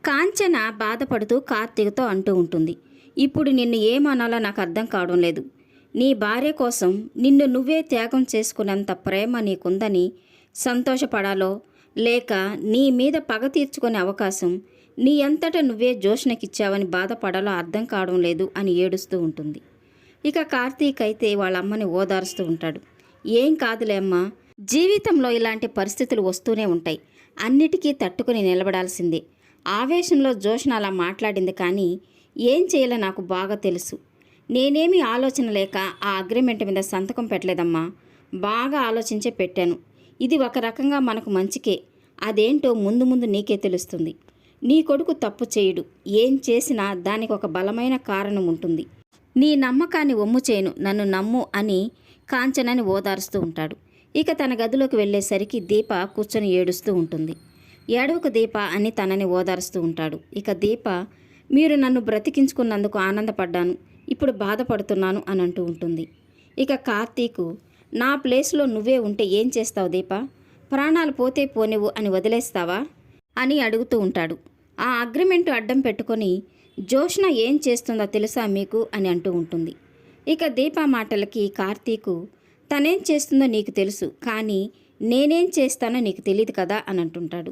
కాంచన బాధపడుతూ కార్తీక్తో అంటూ ఉంటుంది, ఇప్పుడు నిన్ను ఏమనాలో నాకు అర్థం కావడం లేదు. నీ భార్య కోసం నిన్ను నువ్వే త్యాగం చేసుకునేంత ప్రేమ నీకుందని సంతోషపడాలో, లేక నీ మీద పగ తీర్చుకునే అవకాశం నీ అంతట నువ్వే జోష్నకిచ్చావని బాధపడాలో అర్థం కావడం లేదు అని ఏడుస్తూ ఉంటుంది. ఇక కార్తీక్ అయితే వాళ్ళ అమ్మని ఓదారుస్తూ ఉంటాడు. ఏం కాదులే అమ్మా, జీవితంలో ఇలాంటి పరిస్థితులు వస్తూనే ఉంటాయి, అన్నిటికీ తట్టుకుని నిలబడాల్సిందే. ఆవేశంలో జోష్న అలా మాట్లాడింది, కానీ ఏం చేయాలో నాకు బాగా తెలుసు. నేనేమీ ఆలోచన లేక ఆ అగ్రిమెంట్ మీద సంతకం పెట్టలేదమ్మా, బాగా ఆలోచించే పెట్టాను. ఇది ఒక రకంగా మనకు మంచికే, అదేంటో ముందు ముందు నీకే తెలుస్తుంది. నీ కొడుకు తప్పు చేయడు, ఏం చేసినా దానికి ఒక బలమైన కారణం ఉంటుంది. నీ నమ్మకాన్ని ఒమ్ము చేయను, నన్ను నమ్ము అని కాంచనని ఓదారుస్తూ ఉంటాడు. ఇక తన గదిలోకి వెళ్ళేసరికి దీప కూర్చొని ఏడుస్తూ ఉంటుంది. ఏడవకు దీప అని తనని ఓదారుస్తూ ఉంటాడు. ఇక దీప, మీరు నన్ను బ్రతికించుకున్నందుకు ఆనందపడ్డాను, ఇప్పుడు బాధపడుతున్నాను అని అంటూ ఉంటుంది. ఇక కార్తీకు, నా ప్లేస్లో నువ్వే ఉంటే ఏం చేస్తావు దీప? ప్రాణాలు పోతే పోనివ్వు అని వదిలేస్తావా అని అడుగుతూ ఉంటాడు. ఆ అగ్రిమెంటు అడ్డం పెట్టుకొని జోష్న ఏం చేస్తుందో తెలుసా మీకు అని అంటూ ఉంటుంది. ఇక దీప మాటలకి కార్తీకు, తనేం చేస్తుందో నీకు తెలుసు, కానీ నేనేం చేస్తానో నీకు తెలియదు కదా అని అంటుంటాడు.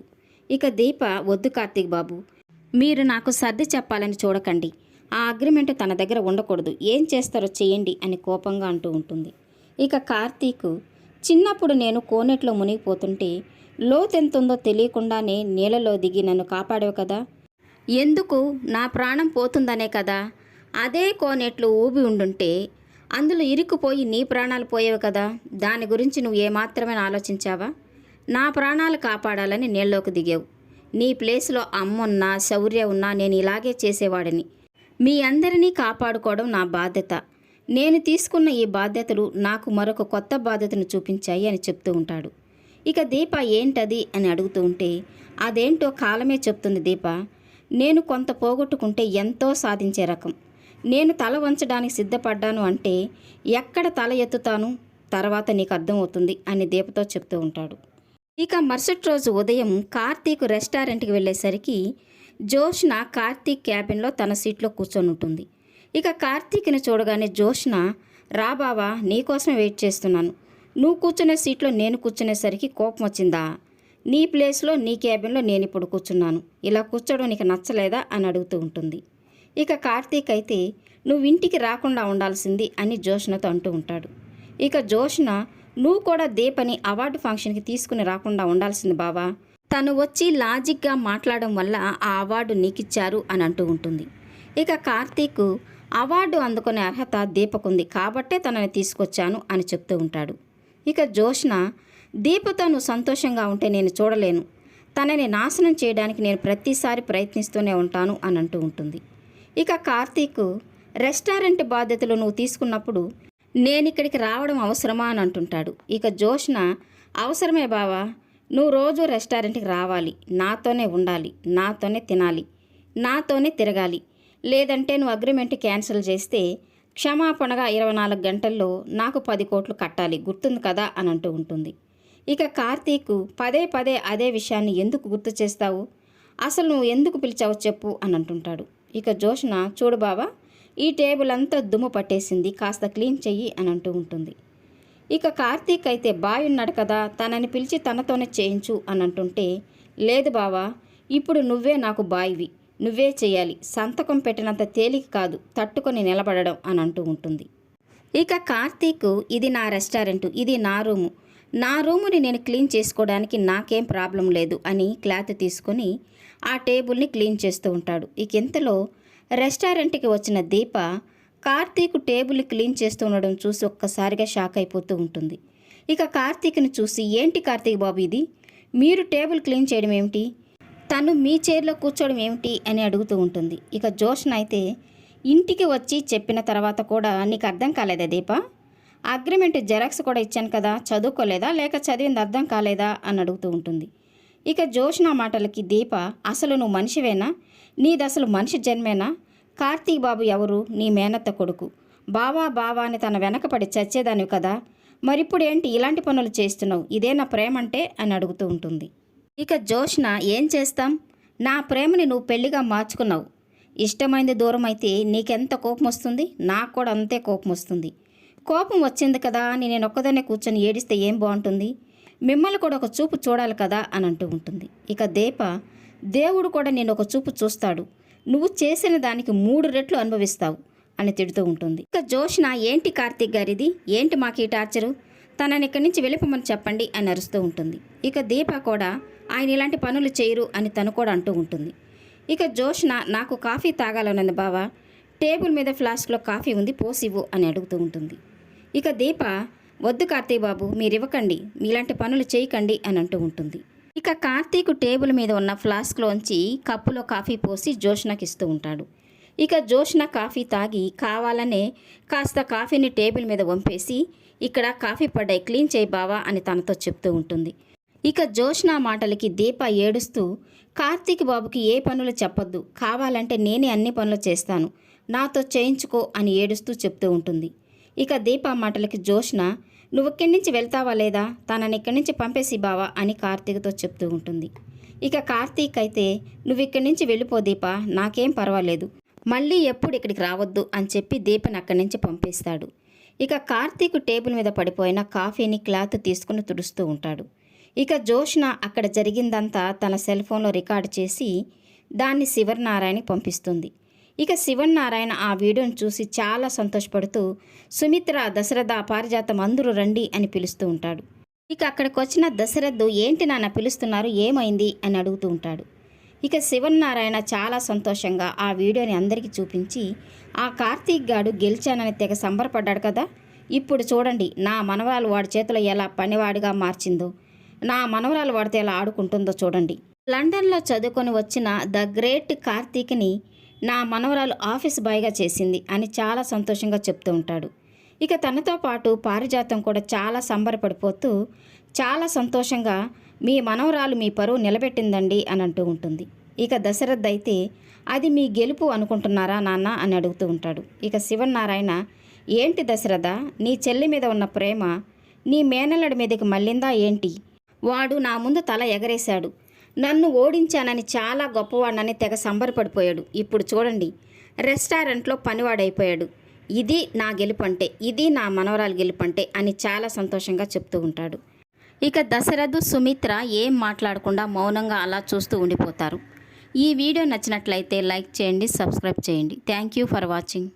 ఇక దీప, వద్దు కార్తీక్ బాబు, మీరు నాకు సర్ది చెప్పాలని చూడకండి, ఆ అగ్రిమెంట్ తన దగ్గర ఉండకూడదు, ఏం చేస్తారో చేయండి అని కోపంగా అంటూ ఉంటుంది. ఇక కార్తీకు, చిన్నప్పుడు నేను కోనేట్లో మునిగిపోతుంటే లోతెంతుందో తెలియకుండానే నీళ్ళలో దిగి నన్ను కాపాడావు కదా, ఎందుకు నా ప్రాణం పోతుందనే కదా. అదే కోనేట్లు ఊబి ఉండుంటే అందులో ఇరుక్కుపోయి నీ ప్రాణాలు పోయేవి కదా, దాని గురించి నువ్వు ఏమాత్రమే ఆలోచించావా? నా ప్రాణాలు కాపాడాలని నీళ్ళలోకి దిగావు. నీ ప్లేస్లో అమ్మున్నా శౌర్య ఉన్నా నేను ఇలాగే చేసేవాడిని. మీ అందరినీ కాపాడుకోవడం నా బాధ్యత. నేను తీసుకున్న ఈ బాధ్యతలు నాకు మరొక కొత్త బాధ్యతను చూపించాయి అని చెప్తూ ఉంటాడు. ఇక దీప ఏంటది అని అడుగుతూ ఉంటే, అదేంటో కాలమే చెప్తుంది దీప. నేను కొంత పోగొట్టుకుంటే ఎంతో సాధించే రకం. నేను తల వంచడానికి సిద్ధపడ్డాను అంటే ఎక్కడ తల ఎత్తుతాను తర్వాత నీకు అర్థమవుతుంది అని దీపతో చెప్తూ ఉంటాడు. ఇక మరుసటి రోజు ఉదయం కార్తీక్ రెస్టారెంట్కి వెళ్ళేసరికి జోష్న కార్తీక్ క్యాబిన్లో తన సీట్లో కూర్చొని ఉంటుంది. ఇక కార్తీక్ని చూడగానే జోష్న, రా బావా, నీకోసమే వెయిట్ చేస్తున్నాను. నువ్వు కూర్చునే సీట్లో నేను కూర్చునేసరికి కోపం వచ్చిందా? నీ ప్లేస్లో నీ క్యాబిన్లో నేను ఇప్పుడు కూర్చున్నాను, ఇలా కూర్చోవడం నీకు నచ్చలేదా అని అడుగుతూ ఉంటుంది. ఇక కార్తీక్ అయితే, నువ్వు ఇంటికి రాకుండా ఉండాల్సింది అని జోష్నతో అంటూ ఉంటాడు. ఇక జోష్న, నువ్వు కూడా దీపని అవార్డు ఫంక్షన్కి తీసుకుని రాకుండా ఉండాల్సింది బావా, తను వచ్చి లాజిక్గా మాట్లాడడం వల్ల ఆ అవార్డు నీకిచ్చారు అని అంటూ ఉంటుంది. ఇక కార్తీక్, అవార్డు అందుకునే అర్హత దీపకుంది కాబట్టే తనని తీసుకొచ్చాను అని చెప్తూ ఉంటాడు. ఇక జోష్న, దీపతో నువ్వు సంతోషంగా ఉంటే నేను చూడలేను, తనని నాశనం చేయడానికి నేను ప్రతిసారి ప్రయత్నిస్తూనే ఉంటాను అని అంటూ ఉంటుంది. ఇక కార్తీక్, రెస్టారెంట్ బాధ్యతలు నువ్వు తీసుకున్నప్పుడు నేను ఇక్కడికి రావడం అవసరమా అని అంటుంటాడు. ఇక జోష్న, అవసరమే బావా, నువ్వు రోజు రెస్టారెంట్కి రావాలి, నాతోనే ఉండాలి, నాతోనే తినాలి, నాతోనే తిరగాలి, లేదంటే నువ్వు అగ్రిమెంట్ క్యాన్సిల్ చేస్తే క్షమాపణగా 24 గంటల్లో నాకు 10 కోట్లు కట్టాలి, గుర్తుంది కదా అని అంటూ ఉంటుంది. ఇక కార్తీక్, పదే పదే అదే విషయాన్ని ఎందుకు గుర్తు చేస్తావు, అసలు నువ్వు ఎందుకు పిలిచావు చెప్పు అని అంటుంటాడు. ఇక జోష్న, చూడు బావా, ఈ టేబుల్ అంతా దుమ్ము పట్టేసింది, కాస్త క్లీన్ చెయ్యి అని అంటూ ఉంటుంది. ఇక కార్తీక్ అయితే, బాయ్ ఉన్నాడు కదా, తనని పిలిచి తనతోనే చేయించు అని అంటుంటే, లేదు బావా, ఇప్పుడు నువ్వే నాకు బాయ్వి, నువ్వే చేయాలి, సంతకం పెట్టినంత తేలిక కాదు తట్టుకొని నిలబడడం అని అంటూ ఉంటుంది. ఇక కార్తీక్, ఇది నా రెస్టారెంటు, ఇది నా రూము, నా రూముని నేను క్లీన్ చేసుకోవడానికి నాకేం ప్రాబ్లం లేదు అని క్లాత్ తీసుకొని ఆ టేబుల్ని క్లీన్ చేస్తూ ఉంటాడు. ఇక ఇంతలో రెస్టారెంట్కి వచ్చిన దీప కార్తీక్ టేబుల్ని క్లీన్ చేస్తూ ఉండడం చూసి ఒక్కసారిగా షాక్ అయిపోతూ ఉంటుంది. ఇక కార్తీక్ని చూసి, ఏంటి కార్తీక్ బాబు ఇది, మీరు టేబుల్ క్లీన్ చేయడం ఏమిటి, తను మీ చైర్లో కూర్చోవడం ఏమిటి అని అడుగుతూ ఉంటుంది. ఇక జోష్న అయితే, ఇంటికి వచ్చి చెప్పిన తర్వాత కూడా నీకు అర్థం కాలేదా దీప? అగ్రిమెంట్ జెరాక్స్ కూడా ఇచ్చాను కదా, చదువుకోలేదా లేక చదివింది అర్థం కాలేదా అని అడుగుతూ ఉంటుంది. ఇక జోష్న మాటలకి దీప, అసలు నువ్వు మనిషివేనా, నీది అసలు మనిషి జన్మేనా? కార్తీక్ బాబు ఎవరు, నీ మేనత్త కొడుకు, బావా బావా అని తన వెనకపడి చచ్చేదానివి కదా, మరిప్పుడు ఏంటి ఇలాంటి పనులు చేస్తున్నావు, ఇదేనా ప్రేమంటే అని అడుగుతూ ఉంటుంది. ఇక జోష్న, ఏం చేస్తాం, నా ప్రేమని నువ్వు పెళ్లిగా మార్చుకున్నావు. ఇష్టమైంది దూరం అయితే నీకెంత కోపం వస్తుంది, నాకు కూడా అంతే కోపం వస్తుంది. కోపం వచ్చింది కదా అని నేను ఒక్కదాన్నే కూర్చొని ఏడిస్తే ఏం బాగుంటుంది? మిమ్మల్ని కూడా ఒక చూపు చూడాలి కదా అని అంటూ ఉంటుంది. ఇక దీప, దేవుడు కూడా నేను ఒక చూపు చూస్తాడు, నువ్వు చేసిన దానికి 3 రెట్లు అనుభవిస్తావు అని తిడుతూ ఉంటుంది. ఇక జోష్న, ఏంటి కార్తీక్ గారిది, ఏంటి మాకు ఈ టార్చరు, తనని ఇక్కడి నుంచి వెళ్ళిపోమని చెప్పండి అని అరుస్తూ ఉంటుంది. ఇక దీప కూడా, ఆయన ఇలాంటి పనులు చేయరు అని తను కూడా అంటూ ఉంటుంది. ఇక జోష్న, నాకు కాఫీ తాగాలన్నది బావా, టేబుల్ మీద ఫ్లాస్క్లో కాఫీ ఉంది, పోసివ్వు అని అడుగుతూ ఉంటుంది. ఇక దీప, వద్దు కార్తీక్ బాబు, మీరు ఇవ్వకండి, మీలాంటి పనులు చేయకండి అని అంటూ ఉంటుంది. ఇక కార్తీక్ టేబుల్ మీద ఉన్న ఫ్లాస్క్లోంచి కప్పులో కాఫీ పోసి జోష్నకి ఇస్తూ ఉంటాడు. ఇక జోష్న కాఫీ తాగి కావాలనే కాస్త కాఫీని టేబుల్ మీద వంపేసి, ఇక్కడ కాఫీ పడ్డాయి, క్లీన్ చేయి బావా అని తనతో చెప్తూ ఉంటుంది. ఇక జోష్న మాటలకి దీప ఏడుస్తూ, కార్తీక్ బాబుకి ఏ పనులు చెప్పొద్దు, కావాలంటే నేనే అన్ని పనులు చేస్తాను, నాతో చేయించుకో అని ఏడుస్తూ చెప్తూ ఉంటుంది. ఇక దీప మాటలకి జోష్న, నువ్వు ఇక్కడి నుంచి వెళ్తావా లేదా, తనని ఇక్కడి నుంచి పంపేసి బావా అని కార్తీక్తో చెప్తూ ఉంటుంది. ఇక కార్తీక్ అయితే, నువ్వు ఇక్కడి నుంచి వెళ్ళిపో దీప, నాకేం పర్వాలేదు, మళ్ళీ ఎప్పుడు ఇక్కడికి రావద్దు అని చెప్పి దీపని అక్కడి నుంచి పంపిస్తాడు. ఇక కార్తీక్ టేబుల్ మీద పడిపోయిన కాఫీని క్లాత్ తీసుకుని తుడుస్తూ ఉంటాడు. ఇక జోష్న అక్కడ జరిగిందంతా తన సెల్ ఫోన్లో రికార్డు చేసి దాన్ని శివనారాయణకి పంపిస్తుంది. ఇక శివనారాయణ ఆ వీడియోని చూసి చాలా సంతోషపడుతూ, సుమిత్ర, దశరథ, పారిజాతం అందరూ రండి అని పిలుస్తూ ఉంటాడు. ఇక అక్కడికి వచ్చిన దశరథ్, ఏంటి నాన్న పిలుస్తున్నారు, ఏమైంది అని అడుగుతూ ఉంటాడు. ఇక శివనారాయణ చాలా సంతోషంగా ఆ వీడియోని అందరికీ చూపించి, ఆ కార్తీక్ గాడు గెలిచానని తెగ సంబరపడ్డాడు కదా, ఇప్పుడు చూడండి నా మనవరాలు వాడి చేతిలో ఎలా పనివాడిగా మార్చిందో, నా మనవరాలు వాడితో ఎలా ఆడుకుంటుందో చూడండి. లండన్లో చదువుకొని వచ్చిన ద గ్రేట్ కార్తీక్ని నా మనవరాలు ఆఫీస్ బాయ్గా చేసింది అని చాలా సంతోషంగా చెప్తూ ఉంటాడు. ఇక తనతో పాటు పారిజాతం కూడా చాలా సంబరపడిపోతూ చాలా సంతోషంగా, మీ మనవరాలు మీ పరువు నిలబెట్టిందండి అని అంటూ ఉంటుంది. ఇక దశరథ్ అయితే, అది మీ గెలుపు అనుకుంటున్నారా నాన్న అని అడుగుతూ ఉంటాడు. ఇక శివనారాయణ, ఏంటి దశరథ, నీ చెల్లి మీద ఉన్న ప్రేమ నీ మేనల్లడి మీదకి మళ్ళిందా ఏంటి, వాడు నా ముందు తల ఎగరేశాడు, నన్ను ఓడించానని చాలా గొప్పవాడినని తెగ సంబరపడిపోయాడు, ఇప్పుడు చూడండి రెస్టారెంట్లో పనివాడైపోయాడు, ఇది నా గెలుపంటే, ఇది నా మనవరాలు గెలుపంటే అని చాలా సంతోషంగా చెప్తూ ఉంటాడు. ఇక దశరథ్, సుమిత్ర ఏం మాట్లాడకుండా మౌనంగా అలా చూస్తూ ఉండిపోతారు. ఈ వీడియో నచ్చినట్లయితే లైక్ చేయండి, సబ్స్క్రైబ్ చేయండి. Thank you for watching.